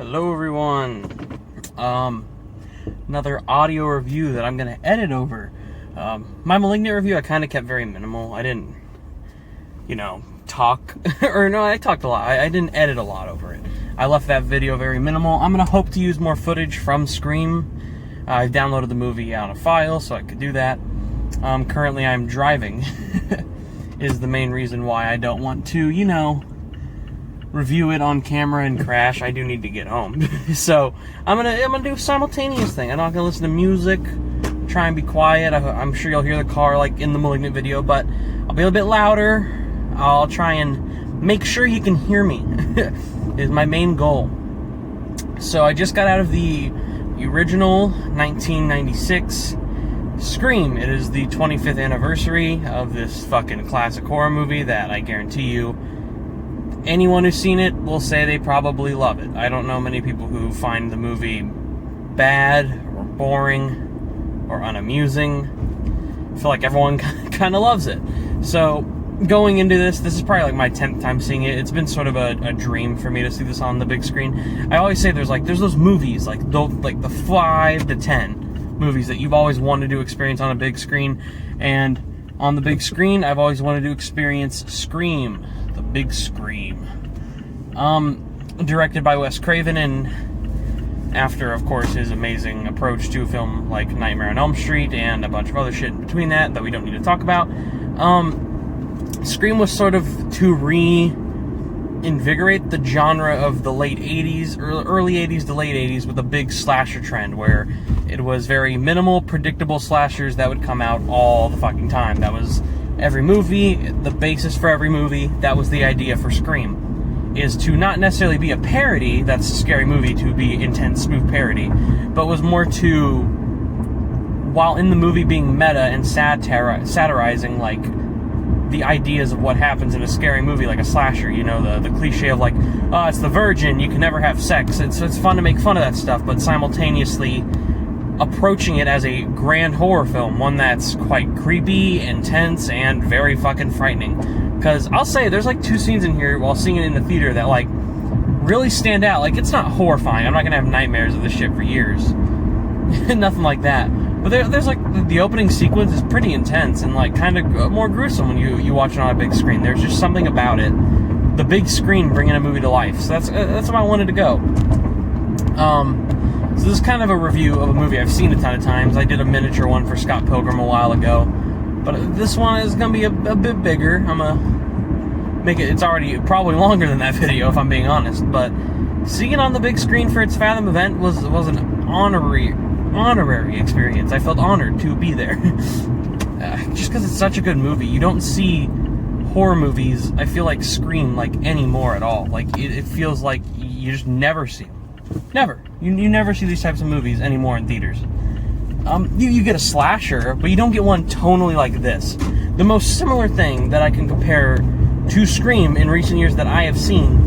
Hello everyone. Another audio review that I'm gonna edit over. My Malignant review I kind of kept very minimal. I didn't, talk, or no, I talked a lot. I didn't edit a lot over it. I left that video very minimal. I'm gonna hope to use more footage from Scream. I've downloaded the movie on a file so I could do that. Currently I'm driving is the main reason why I don't want to, review it on camera and crash. I do need to get home. So I'm gonna do a simultaneous thing. I'm not gonna listen to music, try and be quiet. I'm sure you'll hear the car like in the Malignant video, but I'll be a bit louder. I'll try and make sure you can hear me is my main goal. So I just got out of the original 1996 Scream. It is the 25th anniversary of this fucking classic horror movie that I guarantee you anyone who's seen it will say they probably love it. I don't know many people who find the movie bad or boring or unamusing. I feel like everyone kind of loves it. So going into this is probably like my 10th time seeing it. It's been sort of a dream for me to see this on the big screen. I always say there's those movies, like the 5 to 10 movies that you've always wanted to experience on a big screen. And on the big screen, I've always wanted to experience Scream. The Big Scream. Directed by Wes Craven, and after, of course, his amazing approach to a film like Nightmare on Elm Street and a bunch of other shit in between that we don't need to talk about. Scream was sort of to reinvigorate the genre of the late 80s, early 80s to late 80s with a big slasher trend where it was very minimal, predictable slashers that would come out all the fucking time. That was every movie, the basis for every movie. That was the idea for Scream, is to not necessarily be a parody, that's a scary movie, to be intense, smooth parody, but was more to, while in the movie being meta and satirizing, like, the ideas of what happens in a scary movie, like a slasher, the cliche of like, oh, it's the virgin, you can never have sex. It's fun to make fun of that stuff, but simultaneously approaching it as a grand horror film, one that's quite creepy, intense, and very fucking frightening. Because I'll say, there's like 2 scenes in here while seeing it in the theater that like really stand out. Like, it's not horrifying. I'm not gonna have nightmares of this shit for years. Nothing like that. But there's like, the opening sequence is pretty intense and like kind of more gruesome when you watch it on a big screen. There's just something about it. The big screen bringing a movie to life. So that's why I wanted to go. So this is kind of a review of a movie I've seen a ton of times. I did a miniature one for Scott Pilgrim a while ago, but this one is going to be a bit bigger. I'm going to make it, it's already probably longer than that video if I'm being honest, but seeing it on the big screen for its Fathom event was an honorary experience. I felt honored to be there. Just because it's such a good movie. You don't see horror movies, I feel like, Scream like anymore at all. Like, it feels like you just never see them. Never. You never see these types of movies anymore in theaters. You get a slasher, but you don't get one tonally like this. The most similar thing that I can compare to Scream in recent years that I have seen,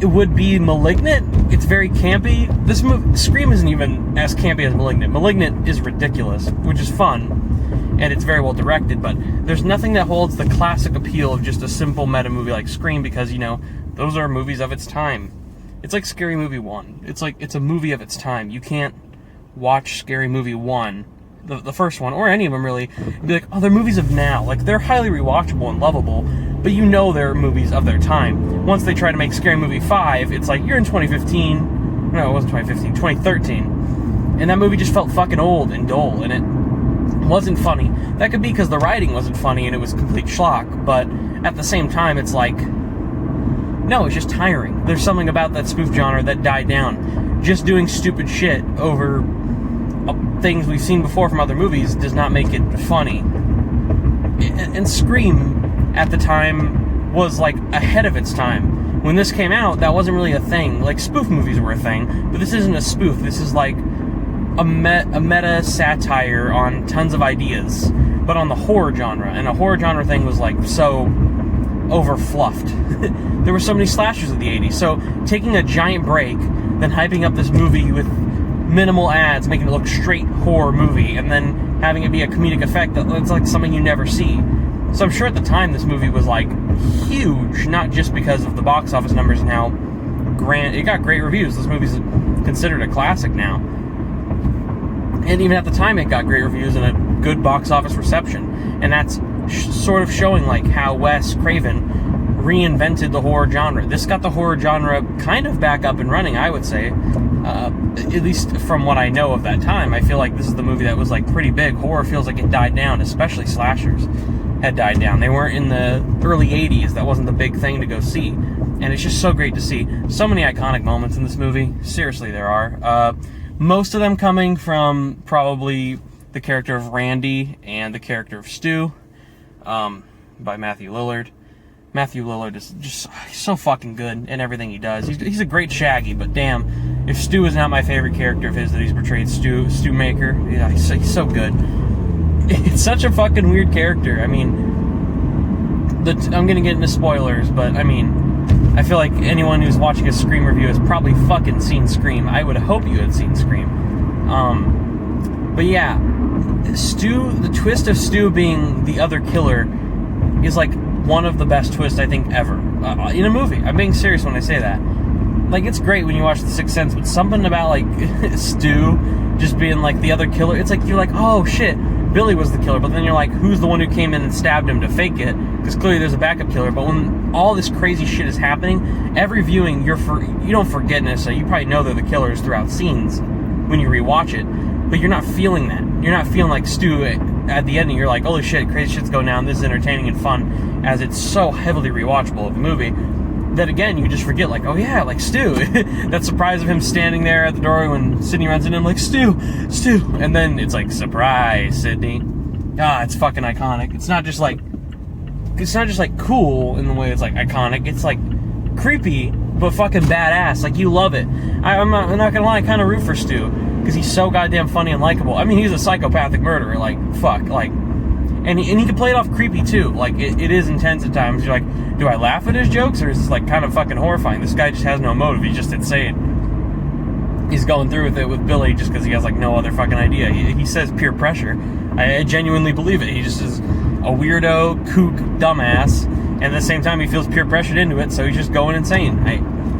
it would be Malignant. It's very campy. This movie, Scream, isn't even as campy as Malignant. Malignant is ridiculous, which is fun, and it's very well directed, but there's nothing that holds the classic appeal of just a simple meta movie like Scream, because, those are movies of its time. It's like Scary Movie 1. It's a movie of its time. You can't watch Scary Movie 1, the first one, or any of them really, and be like, oh, they're movies of now. Like, they're highly rewatchable and lovable, but they're movies of their time. Once they try to make Scary Movie 5, it's like, you're in 2015. No, it wasn't 2015, 2013. And that movie just felt fucking old and dull, and it wasn't funny. That could be because the writing wasn't funny and it was complete schlock, but at the same time, it's like, no, it's just tiring. There's something about that spoof genre that died down. Just doing stupid shit over things we've seen before from other movies does not make it funny. And Scream, at the time, was like ahead of its time. When this came out, that wasn't really a thing. Like, spoof movies were a thing, but this isn't a spoof. This is like a meta satire on tons of ideas, but on the horror genre. And a horror genre thing was like so overfluffed. There were so many slashers of the 80s, so taking a giant break, then hyping up this movie with minimal ads, making it look straight horror movie, and then having it be a comedic effect, that's like something you never see. So I'm sure at the time this movie was like huge, not just because of the box office numbers and how it got great reviews. This movie's considered a classic now. And even at the time, it got great reviews and a good box office reception. And that's sort of showing like how Wes Craven reinvented the horror genre. This got the horror genre kind of back up and running, I would say. At least from what I know of that time, I feel like this is the movie that was like pretty big. Horror feels like it died down, especially slashers had died down. They weren't in the early 80s. That wasn't the big thing to go see. And it's just so great to see. So many iconic moments in this movie. Seriously, there are. Most of them coming from probably the character of Randy and the character of Stu, by Matthew Lillard. Matthew Lillard is just so fucking good in everything he does. He's a great Shaggy, but damn, if Stu is not my favorite character of his that he's portrayed, Stu Maker, yeah, he's so good. It's such a fucking weird character. I mean, I'm gonna get into spoilers, but I mean, I feel like anyone who's watching a Scream review has probably fucking seen Scream. I would hope you had seen Scream. But yeah, Stu, the twist of Stu being the other killer is like one of the best twists I think ever in a movie. I'm being serious when I say that. Like, it's great when you watch The Sixth Sense, but something about like Stu just being like the other killer, it's like you're like, oh shit, Billy was the killer, but then you're like, who's the one who came in and stabbed him to fake it? Because clearly there's a backup killer. But when all this crazy shit is happening, every viewing you don't forget necessarily. You probably know they're the killers throughout scenes when you rewatch it, but you're not feeling that. You're not feeling like Stu at the ending. You're like, holy shit, crazy shit's going down. This is entertaining and fun, as it's so heavily rewatchable of the movie that again you just forget, like, oh yeah, like Stu. That surprise of him standing there at the door when Sidney runs into him, like, Stu, and then it's like, surprise, Sidney. It's fucking iconic. It's not just like cool in the way it's like iconic. It's like creepy but fucking badass. Like, you love it. I'm not gonna lie, I kind of root for Stu because he's so goddamn funny and likable. I mean, he's a psychopathic murderer. Like, fuck, like, and he can play it off creepy too. Like, it is intense at times. You're like, do I laugh at his jokes, or is this like kind of fucking horrifying? This guy just has no motive. He's just insane. He's going through with it with Billy just because he has like no other fucking idea. He says peer pressure. I genuinely believe it. He just is a weirdo, kook, dumbass, and at the same time he feels peer pressured into it, so he's just going insane.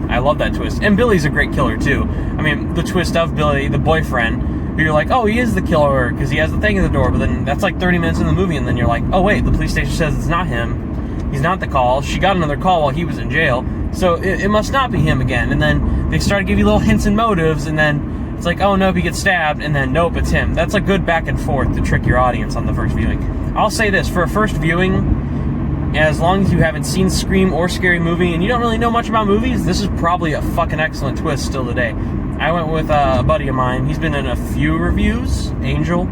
I love that twist. And Billy's a great killer too. I mean, the twist of Billy, the boyfriend, who you're like, oh, he is the killer because he has the thing in the door, but then that's like 30 minutes in the movie, and then you're like, oh wait, the police station says it's not him. He's not the call. She got another call while he was in jail, so it must not be him again. And then they start to give you little hints and motives, and then it's like, oh nope, he gets stabbed, and then nope, it's him. That's a good back and forth to trick your audience on the first viewing. I'll say this, for a first viewing, as long as you haven't seen Scream or Scary Movie and you don't really know much about movies, this is probably a fucking excellent twist still today. I went with a buddy of mine. He's been in a few reviews, Angel.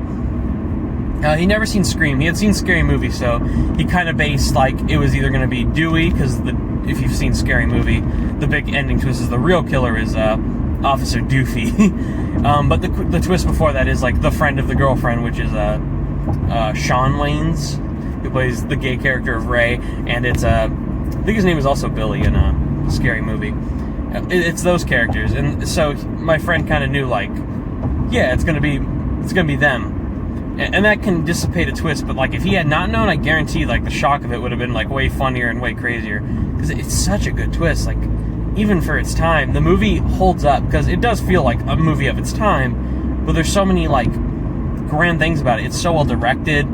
He never seen Scream. He had seen Scary Movie, so he kind of based like it was either going to be Dewey, because if you've seen Scary Movie, the big ending twist is the real killer is Officer Doofy. But the twist before that is like the friend of the girlfriend, which is Shawn Wayans, who plays the gay character of Ray, and it's I think his name is also Billy in a Scary Movie. It's those characters, and so my friend kind of knew, like, yeah, it's gonna be them. And that can dissipate a twist, but like if he had not known, I guarantee like the shock of it would have been like way funnier and way crazier, because it's such a good twist. Like, even for its time, the movie holds up because it does feel like a movie of its time, but there's so many like grand things about it. It's so well directed,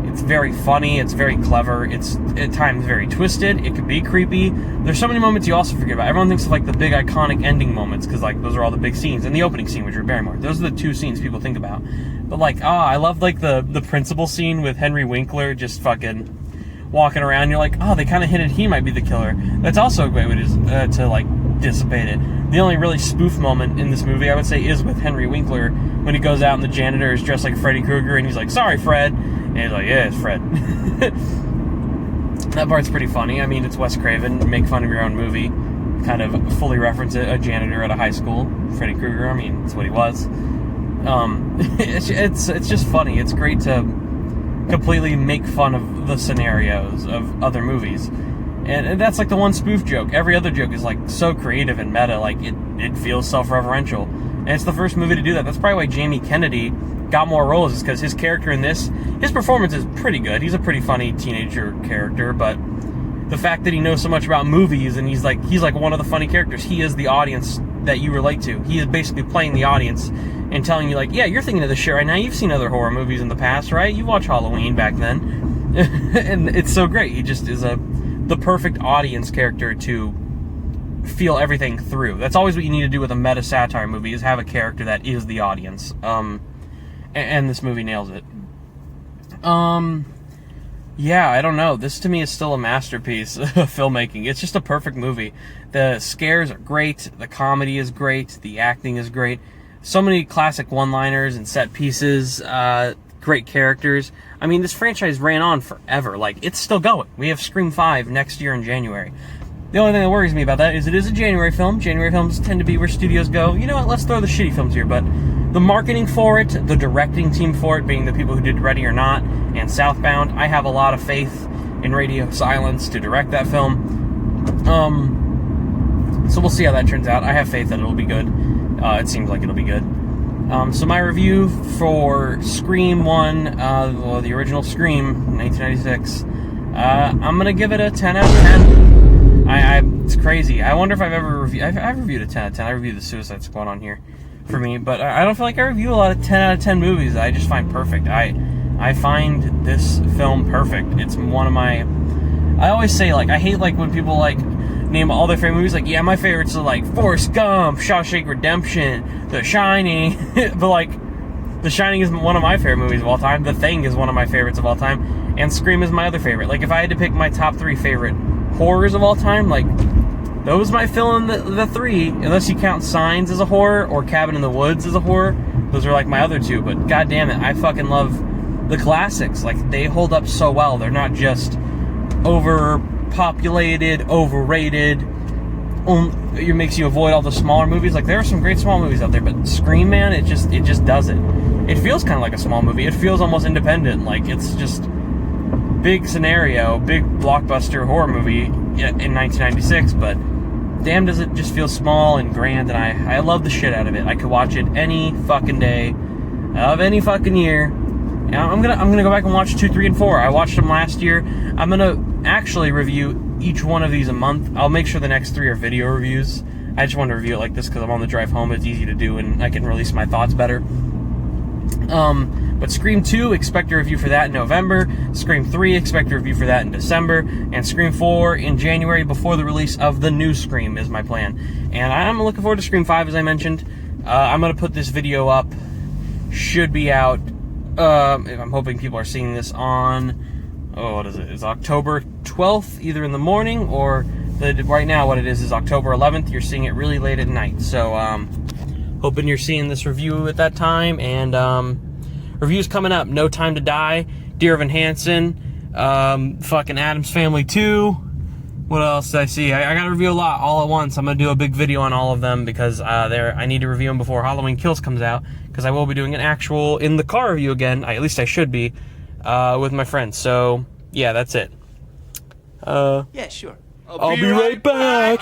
it's very funny, it's very clever, it's at times very twisted, it can be creepy. There's so many moments you also forget about. Everyone thinks of like the big iconic ending moments because like those are all the big scenes, and the opening scene with Drew Barrymore, those are the two scenes people think about. But like, I love like the principal scene with Henry Winkler just fucking walking around. You're like, oh, they kind of hinted he might be the killer. That's also a great way to like dissipate it. The only really spoof moment in this movie, I would say, is with Henry Winkler when he goes out and the janitor is dressed like Freddy Krueger and he's like, sorry, Fred. And he's like, yeah, it's Fred. That part's pretty funny. I mean, it's Wes Craven. Make fun of your own movie. Kind of fully reference a janitor at a high school. Freddy Krueger, I mean, that's what he was. It's just funny. It's great to completely make fun of the scenarios of other movies. And that's like the one spoof joke. Every other joke is like so creative and meta, like it feels self-referential. And it's the first movie to do that. That's probably why Jamie Kennedy got more roles, is because his character in this, his performance is pretty good. He's a pretty funny teenager character, but the fact that he knows so much about movies, and he's like one of the funny characters. He is the audience that you relate to. He is basically playing the audience and telling you, like, yeah, you're thinking of this shit right now. You've seen other horror movies in the past, right? You watched Halloween back then. And it's so great. He just is the perfect audience character to feel everything through. That's always what you need to do with a meta satire movie, is have a character that is the audience. And this movie nails it. Yeah, I don't know. This to me is still a masterpiece of filmmaking. It's just a perfect movie. The scares are great. The comedy is great. The acting is great. So many classic one-liners and set pieces. Great characters. I mean, this franchise ran on forever. Like, it's still going. We have Scream 5 next year in January. The only thing that worries me about that is it is a January film. January films tend to be where studios go, you know what, let's throw the shitty films here. But the marketing for it, the directing team for it, being the people who did Ready or Not and Southbound, I have a lot of faith in Radio Silence to direct that film. So we'll see how that turns out. I have faith that it'll be good. It seems like it'll be good. So my review for Scream 1, the original Scream, 1996, I'm going to give it a 10 out of 10. It's crazy. I wonder if I've ever reviewed... I've reviewed a 10 out of 10. I reviewed the Suicide Squad on here for me, but I don't feel like I review a lot of 10 out of 10 movies that I just find perfect. I find this film perfect. It's one of my... I always say, like, I hate, like, when people, like, name all their favorite movies. Like, yeah, my favorites are, like, Forrest Gump, Shawshank Redemption, The Shining. But, like, The Shining is one of my favorite movies of all time. The Thing is one of my favorites of all time. And Scream is my other favorite. Like, if I had to pick my top 3 favorite horrors of all time, like, those might fill in the 3, unless you count Signs as a horror or Cabin in the Woods as a horror. Those are like my other 2, but god damn it, I fucking love the classics. Like, they hold up so well. They're not just overpopulated, overrated. It makes you avoid all the smaller movies. Like, there are some great small movies out there, but Scream, man, it just does it. It feels kind of like a small movie. It feels almost independent. Like, it's just big scenario, big blockbuster horror movie in 1996, but damn does it just feel small and grand, and I love the shit out of it. I could watch it any fucking day of any fucking year. And I'm gonna go back and watch 2, 3, and 4. I watched them last year. I'm gonna actually review each one of these a month. I'll make sure the next 3 are video reviews. I just want to review it like this because I'm on the drive home. It's easy to do, and I can release my thoughts better. But Scream 2, expect a review for that in November. Scream 3, expect a review for that in December. And Scream 4 in January, before the release of the new Scream, is my plan. And I'm looking forward to Scream 5, as I mentioned. I'm going to put this video up. Should be out. I'm hoping people are seeing this on, what is it? It's October 12th, either in the morning or right now what it is October 11th. You're seeing it really late at night. So, hoping you're seeing this review at that time. And, reviews coming up: No Time to Die, Dear Evan Hansen, fucking Addams Family 2. What else did I see? I gotta review a lot all at once. I'm gonna do a big video on all of them because I need to review them before Halloween Kills comes out, because I will be doing an actual in the car review again. At least I should be, with my friends. So yeah, that's it. Yeah, sure. I'll be right back.